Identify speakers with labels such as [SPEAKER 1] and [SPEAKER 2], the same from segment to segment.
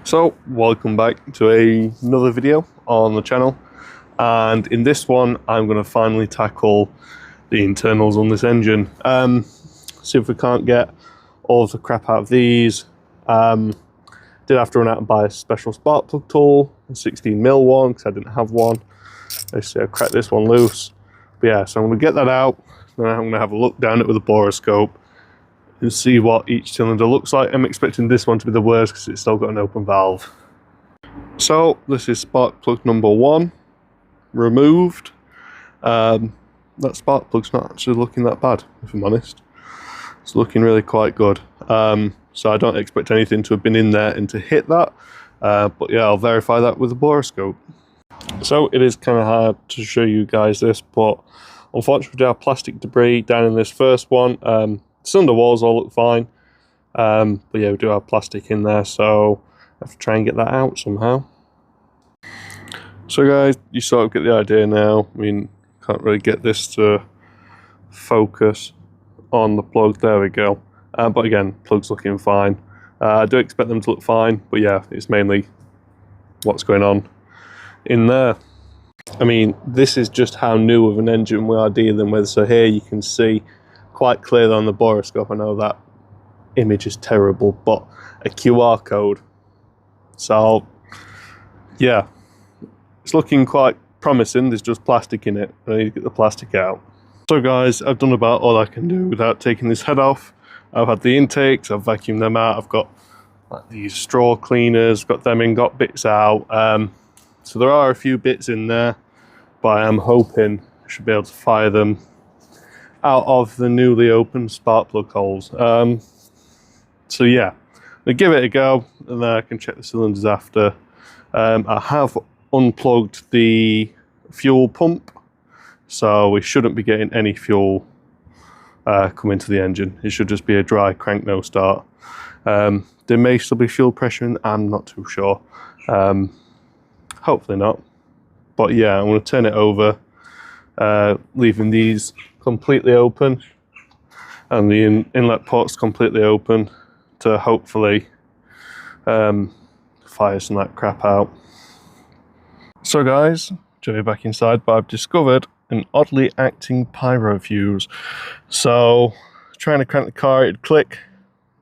[SPEAKER 1] So welcome back to another video on the channel, and in this one I'm going to finally tackle the internals on this engine. See if we can't get all of the crap out of these. Did have to run out and buy a special spark plug tool, a 16mm one, because I didn't have one. Basically I cracked this one loose. But yeah, so I'm going to get that out, then I'm going to have a look down it with a boroscope and see what each cylinder looks like. I'm expecting this one to be the worst because it's still got an open valve. So this is spark plug number 1 removed. That spark plug's not actually looking that bad, if I'm honest. It's looking really quite good. So I don't expect anything to have been in there and to hit that. But yeah, I'll verify that with a boroscope. So it is kind of hard to show you guys this, but unfortunately we have plastic debris down in this first one. Cylinder walls all look fine, but yeah, we do have plastic in there, so I have to try and get that out somehow. So guys, you sort of get the idea now. I mean, can't really get this to focus on the plug. There we go. But again, plug's looking fine. I do expect them to look fine, but yeah, it's mainly what's going on in there. I mean, this is just how new of an engine we are dealing with. So here you can see quite clearly on the boroscope, I know that image is terrible, but a QR code. So yeah, it's looking quite promising. There's just plastic in it. I need to get the plastic out. So guys, I've done about all I can do without taking this head off. I've had the intakes, I've vacuumed them out, I've got like these straw cleaners, got them in, got bits out. So there are a few bits in there, but I am hoping I should be able to fire them out of the newly opened spark plug holes. So yeah, I'll give it a go, and then I can check the cylinders after. I have unplugged the fuel pump, so we shouldn't be getting any fuel coming to the engine. It should just be a dry crank no start. There may still be fuel pressure in, I'm not too sure. Hopefully not. But yeah, I'm going to turn it over, leaving these completely open and the inlet ports completely open to hopefully fire some of that crap out. So guys, Joey back inside, but I've discovered an oddly acting pyro fuse. So trying to crank the car, it'd click,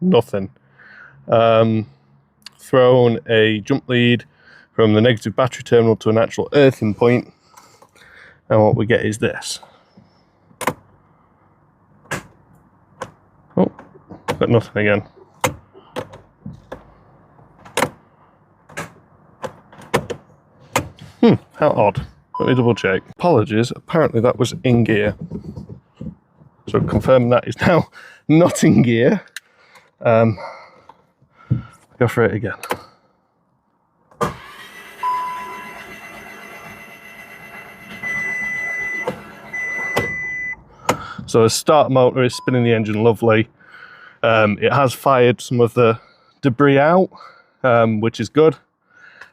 [SPEAKER 1] nothing. Thrown a jump lead from the negative battery terminal to an actual earthing point, and what we get is this. Oh, got nothing again. How odd. Let me double check. Apologies, apparently that was in gear. So confirming that is now not in gear. Go for it again. So the start motor is spinning the engine lovely. It has fired some of the debris out, which is good.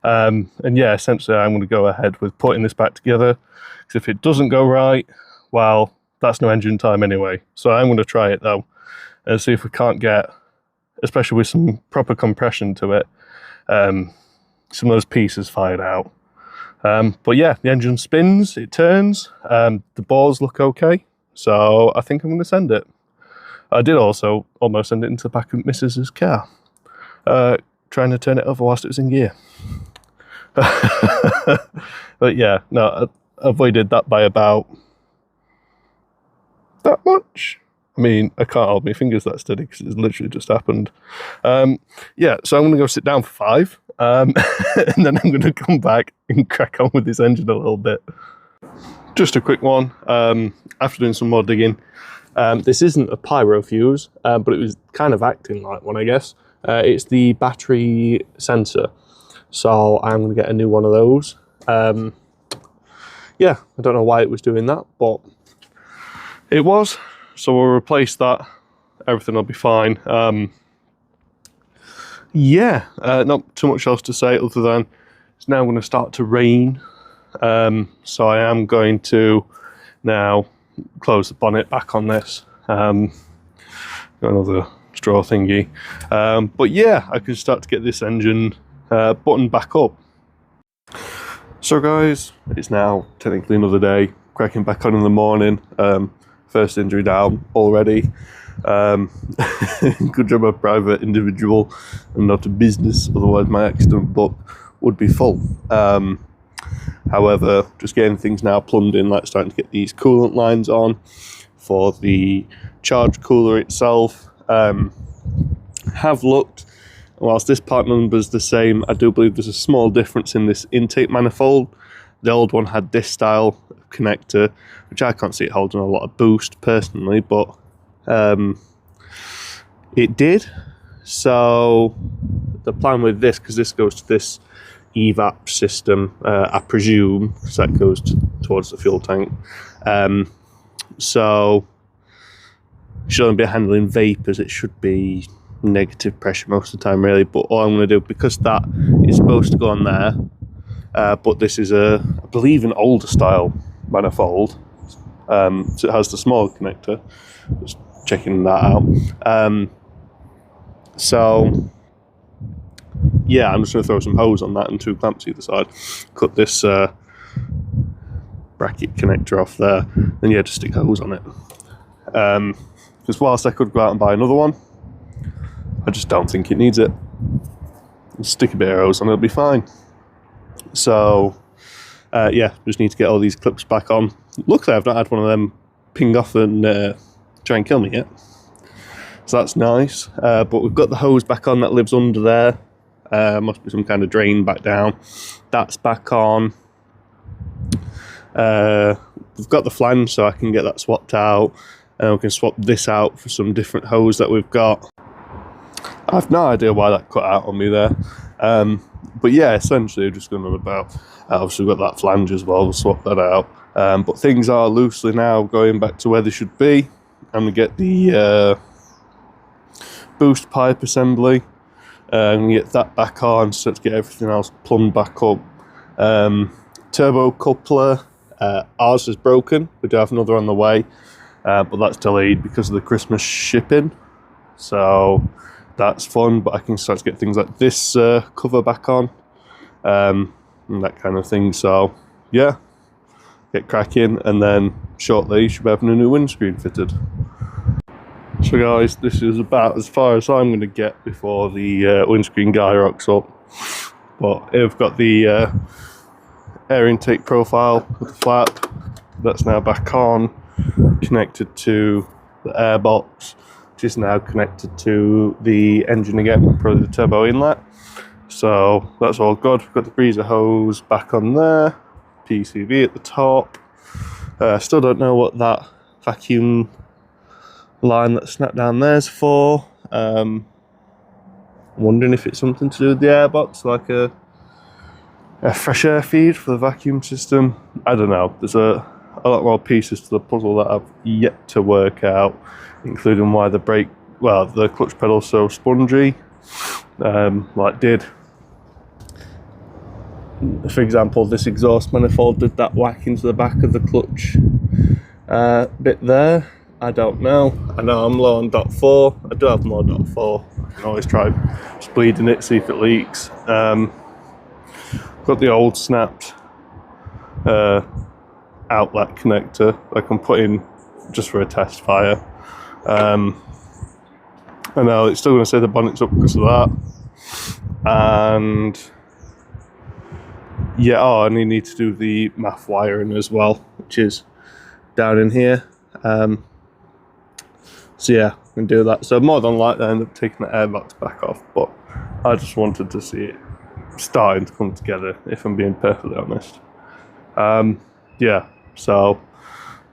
[SPEAKER 1] And yeah, essentially I'm going to go ahead with putting this back together, because if it doesn't go right, well, that's no engine time anyway. So I'm going to try it though, and see if we can't get, especially with some proper compression to it, some of those pieces fired out. But yeah, the engine spins, it turns, the bores look okay. So I think I'm going to send it. I did also almost send it into the back of Mrs.'s car, trying to turn it over whilst it was in gear. But yeah, no, I avoided that by about that much. I mean, I can't hold my fingers that steady because it's literally just happened. Yeah, so I'm going to go sit down for 5, and then I'm going to come back and crack on with this engine a little bit. Just a quick one. After doing some more digging, this isn't a pyro fuse, but it was kind of acting like one, I guess. It's the battery sensor, so I'm going to get a new one of those. Yeah, I don't know why it was doing that, but it was. So we'll replace that. Everything will be fine. Yeah, not too much else to say other than it's now going to start to rain. So I am going to now close the bonnet back on this. Got another straw thingy. But yeah, I can start to get this engine button back up. So guys, it's now technically another day, cracking back on in the morning. First injury down already. Good job I'm a private individual and not a business, otherwise my accident book would be full. However, just getting things now plumbed in, like starting to get these coolant lines on for the charge cooler itself. Have looked, whilst this part number is the same, I do believe there's a small difference in this intake manifold. The old one had this style of connector, which I can't see it holding a lot of boost personally, but it did. So the plan with this, because this goes to this evap system, I presume, because that goes towards the fuel tank. So it shouldn't be handling vapors, it should be negative pressure most of the time really, but all I'm going to do, because that is supposed to go on there, but this is I believe an older style manifold, so it has the smaller connector, just checking that out. So yeah, I'm just going to throw some hose on that and 2 clamps either side, cut this bracket connector off there, and yeah, just stick hose on it. Because whilst I could go out and buy another one, I just don't think it needs it. Just stick a bit of hose on, it'll be fine. So yeah, just need to get all these clips back on. Luckily I've not had one of them ping off and try and kill me yet, so that's nice. But we've got the hose back on that lives under there. Must be some kind of drain back down. That's back on. We've got the flange, so I can get that swapped out, and we can swap this out for some different hose that we've got. I've no idea why that cut out on me there, but yeah, essentially just going on about. Obviously we've got that flange as well, we'll swap that out. But things are loosely now going back to where they should be. I'm going to get the boost pipe assembly, and get that back on, so to get everything else plumbed back up. Turbo coupler, ours is broken, we do have another on the way, but that's delayed because of the Christmas shipping, so that's fun. But I can start to get things like this cover back on, and that kind of thing. So yeah, get cracking, and then shortly should be having a new windscreen fitted. So guys, this is about as far as I'm going to get before the windscreen guy rocks up. But here we've got the air intake profile with the flap. That's now back on, connected to the air box, which is now connected to the engine again, probably the turbo inlet. So that's all good. We've got the breezer hose back on there, PCV at the top. Still don't know what that vacuum line that snapped down there's for. I'm wondering if it's something to do with the airbox, like a fresh air feed for the vacuum system. I don't know. There's a lot more pieces to the puzzle that I've yet to work out, including why the clutch pedal's so spongy. Like did, for example, this exhaust manifold, did that whack into the back of the clutch bit there? I don't know. I know I'm low on dot 4. I do have more dot 4. I can always try just bleeding it, see if it leaks. Got the old snapped outlet connector I can put in just for a test fire. I know it's still going to say the bonnet's up because of that. And yeah, and you need to do the MAF wiring as well, which is down in here. So yeah, we can do that. So more than likely I end up taking the airbox back off, but I just wanted to see it starting to come together, if I'm being perfectly honest. Yeah, so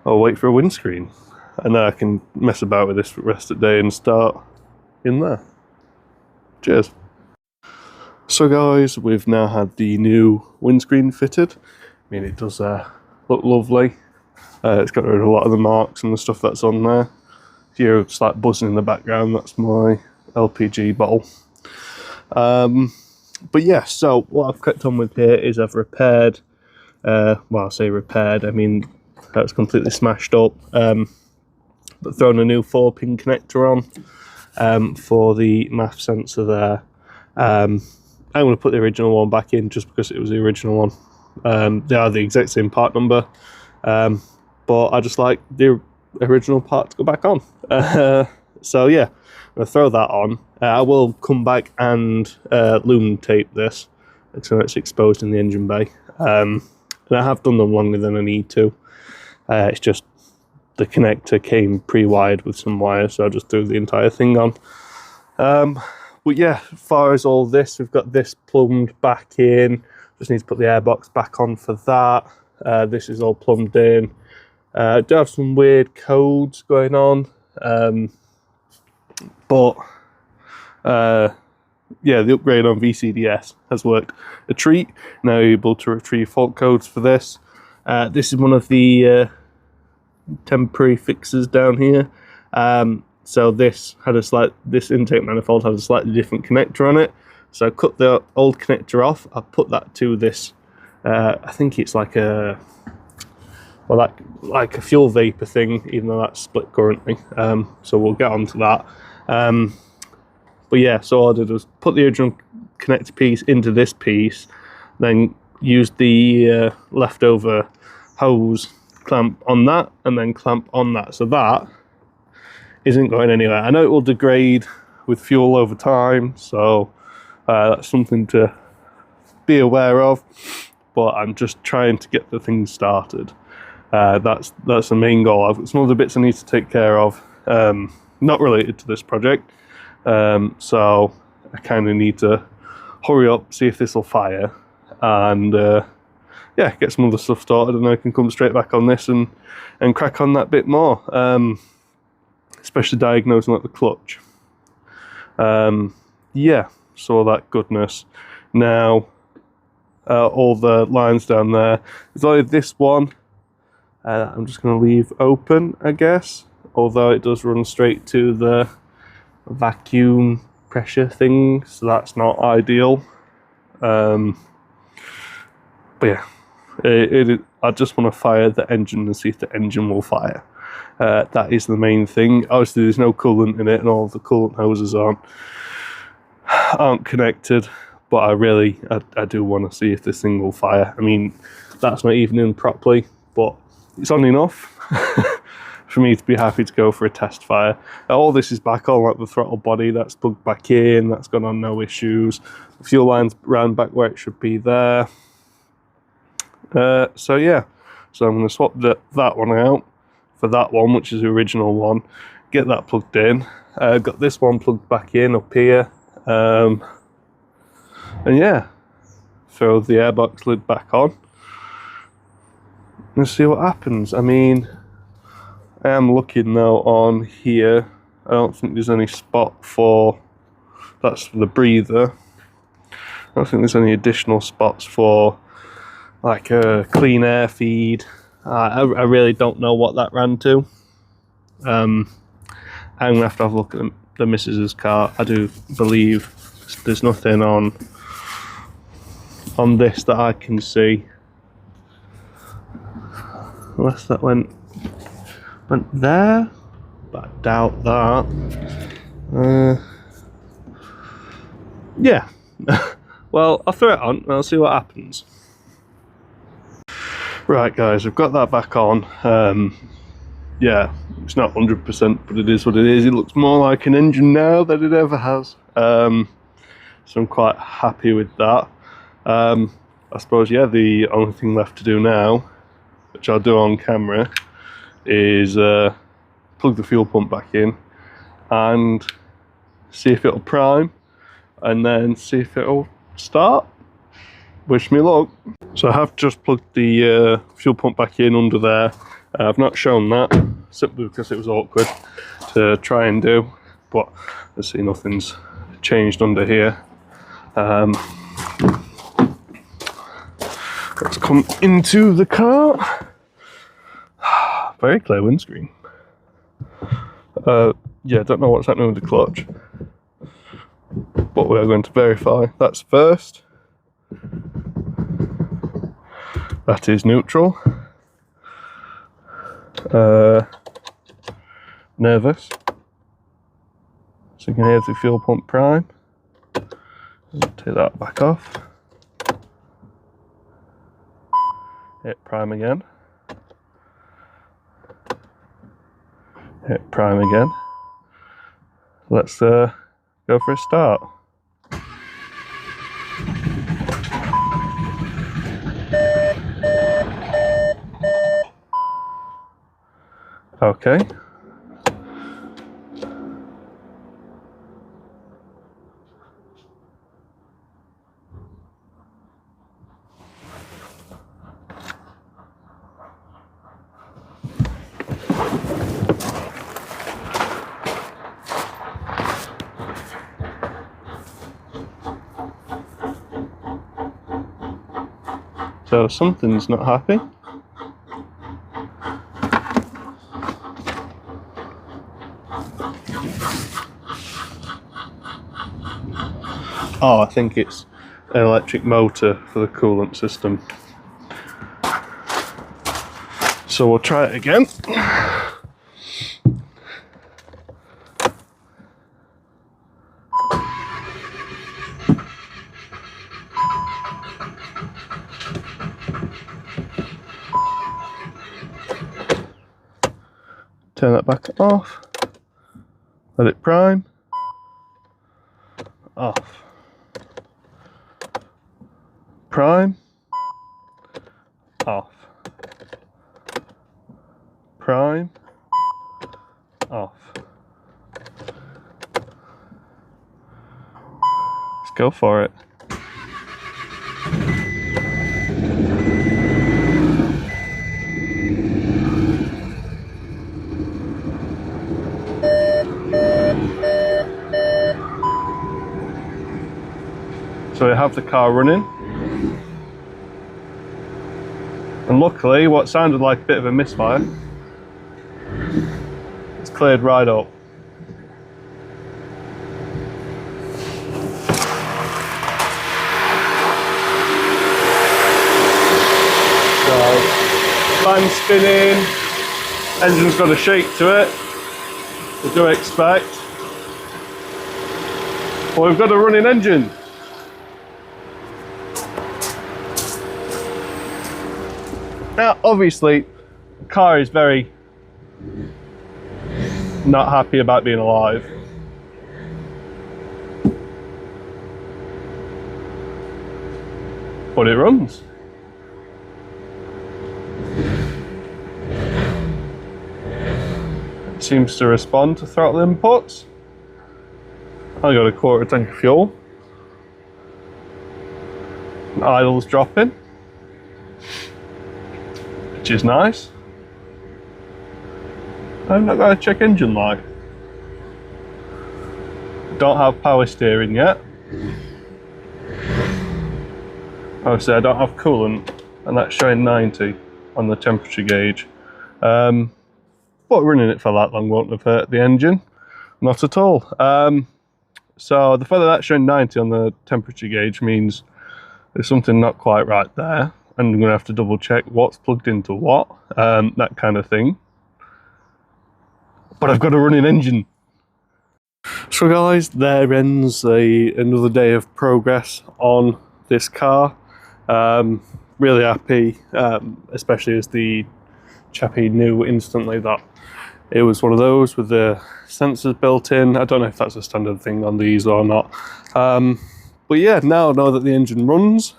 [SPEAKER 1] I'll wait for a windscreen, and then I can mess about with this for the rest of the day and start in there. Cheers. So guys, we've now had the new windscreen fitted. I mean, it does look lovely. It's got rid of a lot of the marks and the stuff that's on there. If you're just like buzzing in the background, that's my LPG bottle. But yeah, so what I've kept on with here is I've repaired, well, I say repaired, I mean that's completely smashed up, but thrown a new 4-pin connector on for the MAF sensor there. I'm going to put the original one back in just because it was the original one. They are the exact same part number, but I just like the original part to go back on. So yeah, I'm going to throw that on. I will come back and lumen tape this, so it's exposed in the engine bay. And I have done them longer than I need to. It's just the connector came pre-wired with some wires, so I just threw the entire thing on. But yeah, as far as all this, we've got this plumbed back in. Just need to put the airbox back on for that. This is all plumbed in. I do have some weird codes going on, but yeah, the upgrade on VCDS has worked a treat. Now able to retrieve fault codes for this. This is one of the temporary fixes down here. So this intake manifold had a slightly different connector on it. So I cut the old connector off. I put that to this. I think it's like a like a fuel vapor thing, even though that's split currently. So we'll get onto that. But yeah, so all I did was put the original connector piece into this piece, then use the leftover hose clamp on that, and then clamp on that. So that isn't going anywhere. I know it will degrade with fuel over time, so that's something to be aware of, but I'm just trying to get the thing started. That's the main goal. I've got some other bits I need to take care of, not related to this project, so I kind of need to hurry up, see if this will fire, and yeah, get some other stuff started, and then I can come straight back on this and crack on that bit more, especially diagnosing like the clutch. Yeah, so all that goodness. Now, all the lines down there, there's only this one I'm just going to leave open, I guess, although it does run straight to the vacuum pressure thing, so that's not ideal. But yeah, I just want to fire the engine and see if the engine will fire. That is the main thing. Obviously there's no coolant in it, and all of the coolant hoses aren't connected, but I do want to see if this thing will fire. I mean, that's not even in properly, but it's on enough for me to be happy to go for a test fire. All this is back on, like the throttle body, that's plugged back in, that's gone on, no issues. The fuel line's round back where it should be there. So yeah, so I'm going to swap that one out for that one, which is the original one, get that plugged in. Got this one plugged back in up here, and yeah, throw the airbox lid back on and see what happens. I mean, I am looking though on here, I don't think there's any spot for, that's for the breather. I don't think there's any additional spots for like a clean air feed. I really don't know what that ran to. I'm gonna have to look at the missus's car. I do believe there's nothing on this that I can see, unless that went there, but I doubt that. Yeah. Well, I'll throw it on and I'll see what happens. Right guys, I've got that back on. Yeah, it's not 100%, but it is what it is. It looks more like an engine now than it ever has. So I'm quite happy with that. I suppose, yeah, the only thing left to do now, which I'll do on camera, is plug the fuel pump back in and see if it'll prime, and then see if it'll start. Wish me luck. So I have just plugged the fuel pump back in under there. I've not shown that simply because it was awkward to try and do, but let's see, nothing's changed under here. Let's come into the car. Very clear windscreen. Yeah, don't know what's happening with the clutch, but we are going to verify. That's first. That is neutral. Nervous. So you can hear the fuel pump prime. Take that back off. Hit prime again. Hit prime again. Let's go for a start. Okay. So something's not happy. Oh, I think it's an electric motor for the coolant system. So we'll try it again. Turn that back off. Let it prime. Off. Prime. Off. Prime. Off. Let's go for it. So we have the car running, and luckily what sounded like a bit of a misfire, it's cleared right up. So, fan's spinning, engine's got a shake to it, I do expect. Well, we've got a running engine. Now, obviously, the car is very not happy about being alive. But it runs. It seems to respond to throttle inputs. I got a quarter tank of fuel. Idle's dropping, which is nice. I've not got to check engine light. Don't have power steering yet. Obviously I don't have coolant, and that's showing 90 on the temperature gauge. But running it for that long won't have hurt the engine. Not at all. So the fact that that's showing 90 on the temperature gauge means there's something not quite right there. And I'm going to have to double check what's plugged into what, that kind of thing. But I've got a running engine. So guys, there ends another day of progress on this car. Really happy, especially as the chappie knew instantly that it was one of those with the sensors built in. I don't know if that's a standard thing on these or not. But yeah, now I know that the engine runs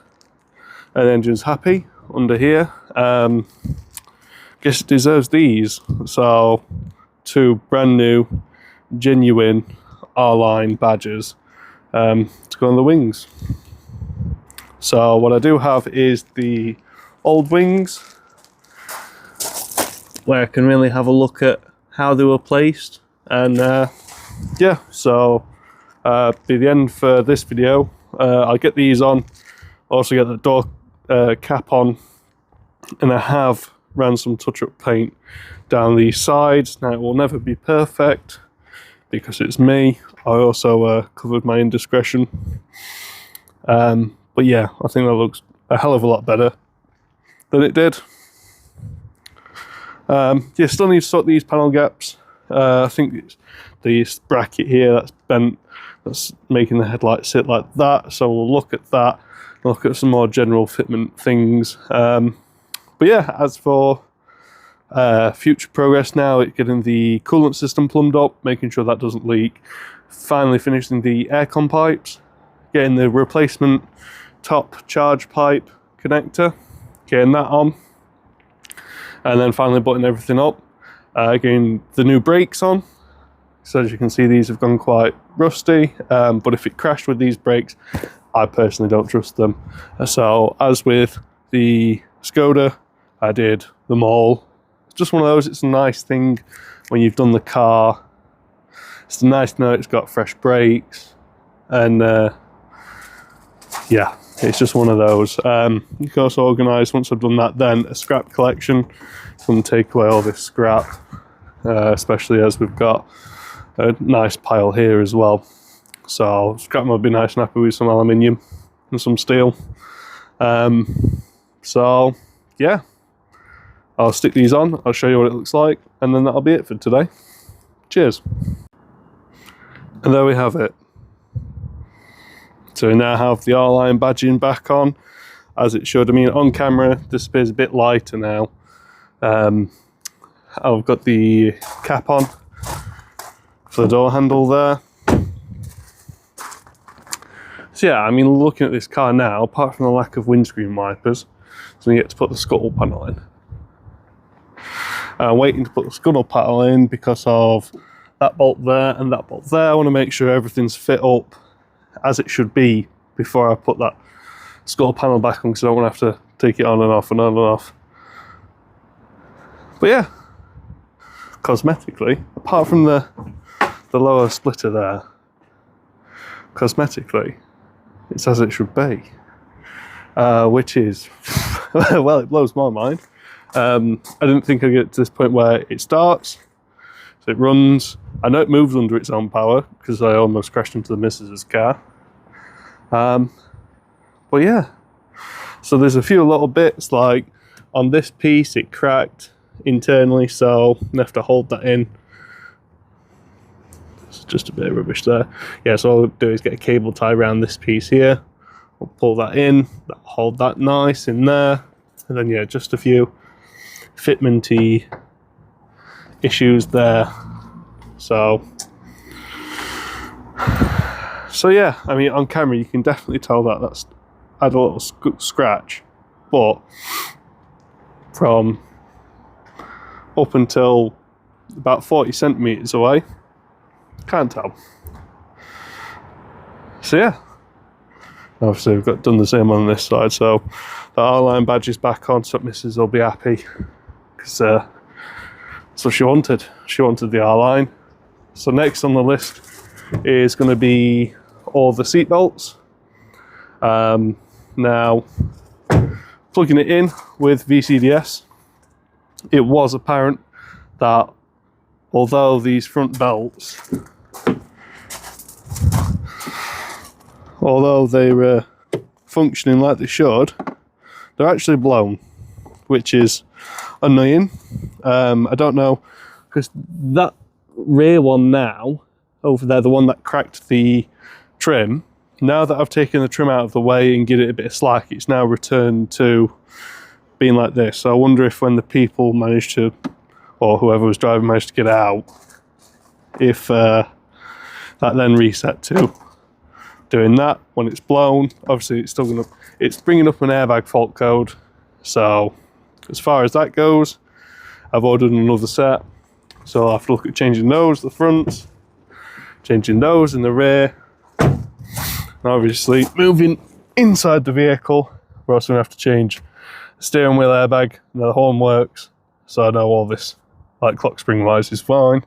[SPEAKER 1] and the engine's happy under here. Guess it deserves these. So, 2 brand new, genuine R-Line badges to go on the wings. So what I do have is the old wings, where I can really have a look at how they were placed, and yeah, so be the end for this video. I'll get these on, also get the door cap on, and I have ran some touch-up paint down these sides. Now it will never be perfect because it's me. I also covered my indiscretion, but yeah, I think that looks a hell of a lot better than it did. Yeah, still need to sort these panel gaps. I think it's this bracket here that's bent, that's making the headlight sit like that. So we'll look at that, look at some more general fitment things. But yeah, as for future progress now, it's getting the coolant system plumbed up, making sure that doesn't leak, finally finishing the aircon pipes, getting the replacement top charge pipe connector, getting that on, and then finally buttoning everything up, getting the new brakes on. So as you can see, these have gone quite rusty, but if it crashed with these brakes, I personally don't trust them. So as with the Skoda, I did them all. It's just one of those, it's a nice thing when you've done the car. It's nice to know it's got fresh brakes, and yeah, it's just one of those. You can also organise, once I've done that, then a scrap collection. Come take away all this scrap, especially as we've got a nice pile here as well. So scrap might be nice and happy with some aluminium and some steel. So yeah, I'll stick these on, I'll show you what it looks like, and then that'll be it for today. Cheers. And there we have it. So we now have the R-line badging back on as it should. I mean, on camera this appears a bit lighter now. I've got the cap on for the door handle there. So yeah, I mean, looking at this car now, apart from the lack of windscreen wipers, so we get to put the scuttle panel in. Waiting to put the scuttle panel in because of that bolt there and that bolt there. I want to make sure everything's fit up as it should be before I put that scuttle panel back on, because I don't want to have to take it on and off and on and off. But yeah, cosmetically, apart from the lower splitter there, cosmetically, it's as it should be, which is, well, it blows my mind. I didn't think I'd get to this point where it starts, so it runs. I know it moves under its own power because I almost crashed into the missus's car. But yeah, so there's a few little bits, like on this piece it cracked internally, so I have to hold that in. It's just a bit of rubbish there. Yeah, so all I'll do is get a cable tie around this piece here. I'll pull that in, that'll hold that nice in there, and then yeah, just a few fitmenty issues there. So yeah, I mean, on camera you can definitely tell that that's had a little scratch, but from up until about 40 centimeters away, can't tell. So yeah, obviously we've done the same on this side, so the R-line badge is back on, so Mrs. will be happy, because so she wanted the R-line. So next on the list is going to be all the seat belts. Now, plugging it in with VCDS, it was apparent that although these front belts, although they're functioning like they should, they're actually blown, which is annoying. I don't know, because that rear one now, over there, the one that cracked the trim, now that I've taken the trim out of the way and give it a bit of slack, it's now returned to being like this. So I wonder if when the people managed to, or whoever was driving managed to get out, if that then reset to doing that when it's blown. Obviously it's still gonna, it's bringing up an airbag fault code. So as far as that goes, I've ordered another set. So I'll have to look at changing those, the fronts, changing those in the rear. And obviously moving inside the vehicle, we're also gonna have to change the steering wheel airbag. Now the horn works, so I know all this, like clock spring wise, is fine.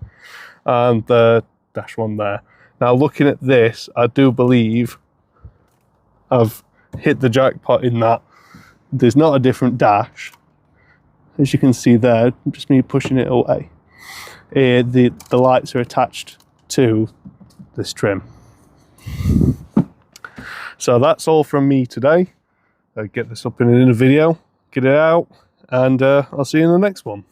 [SPEAKER 1] And the dash one there. Now looking at this, I do believe I've hit the jackpot in that there's not a different dash. As you can see there, just me pushing it away. The lights are attached to this trim. So that's all from me today. I'll get this up in a video, get it out, and I'll see you in the next one.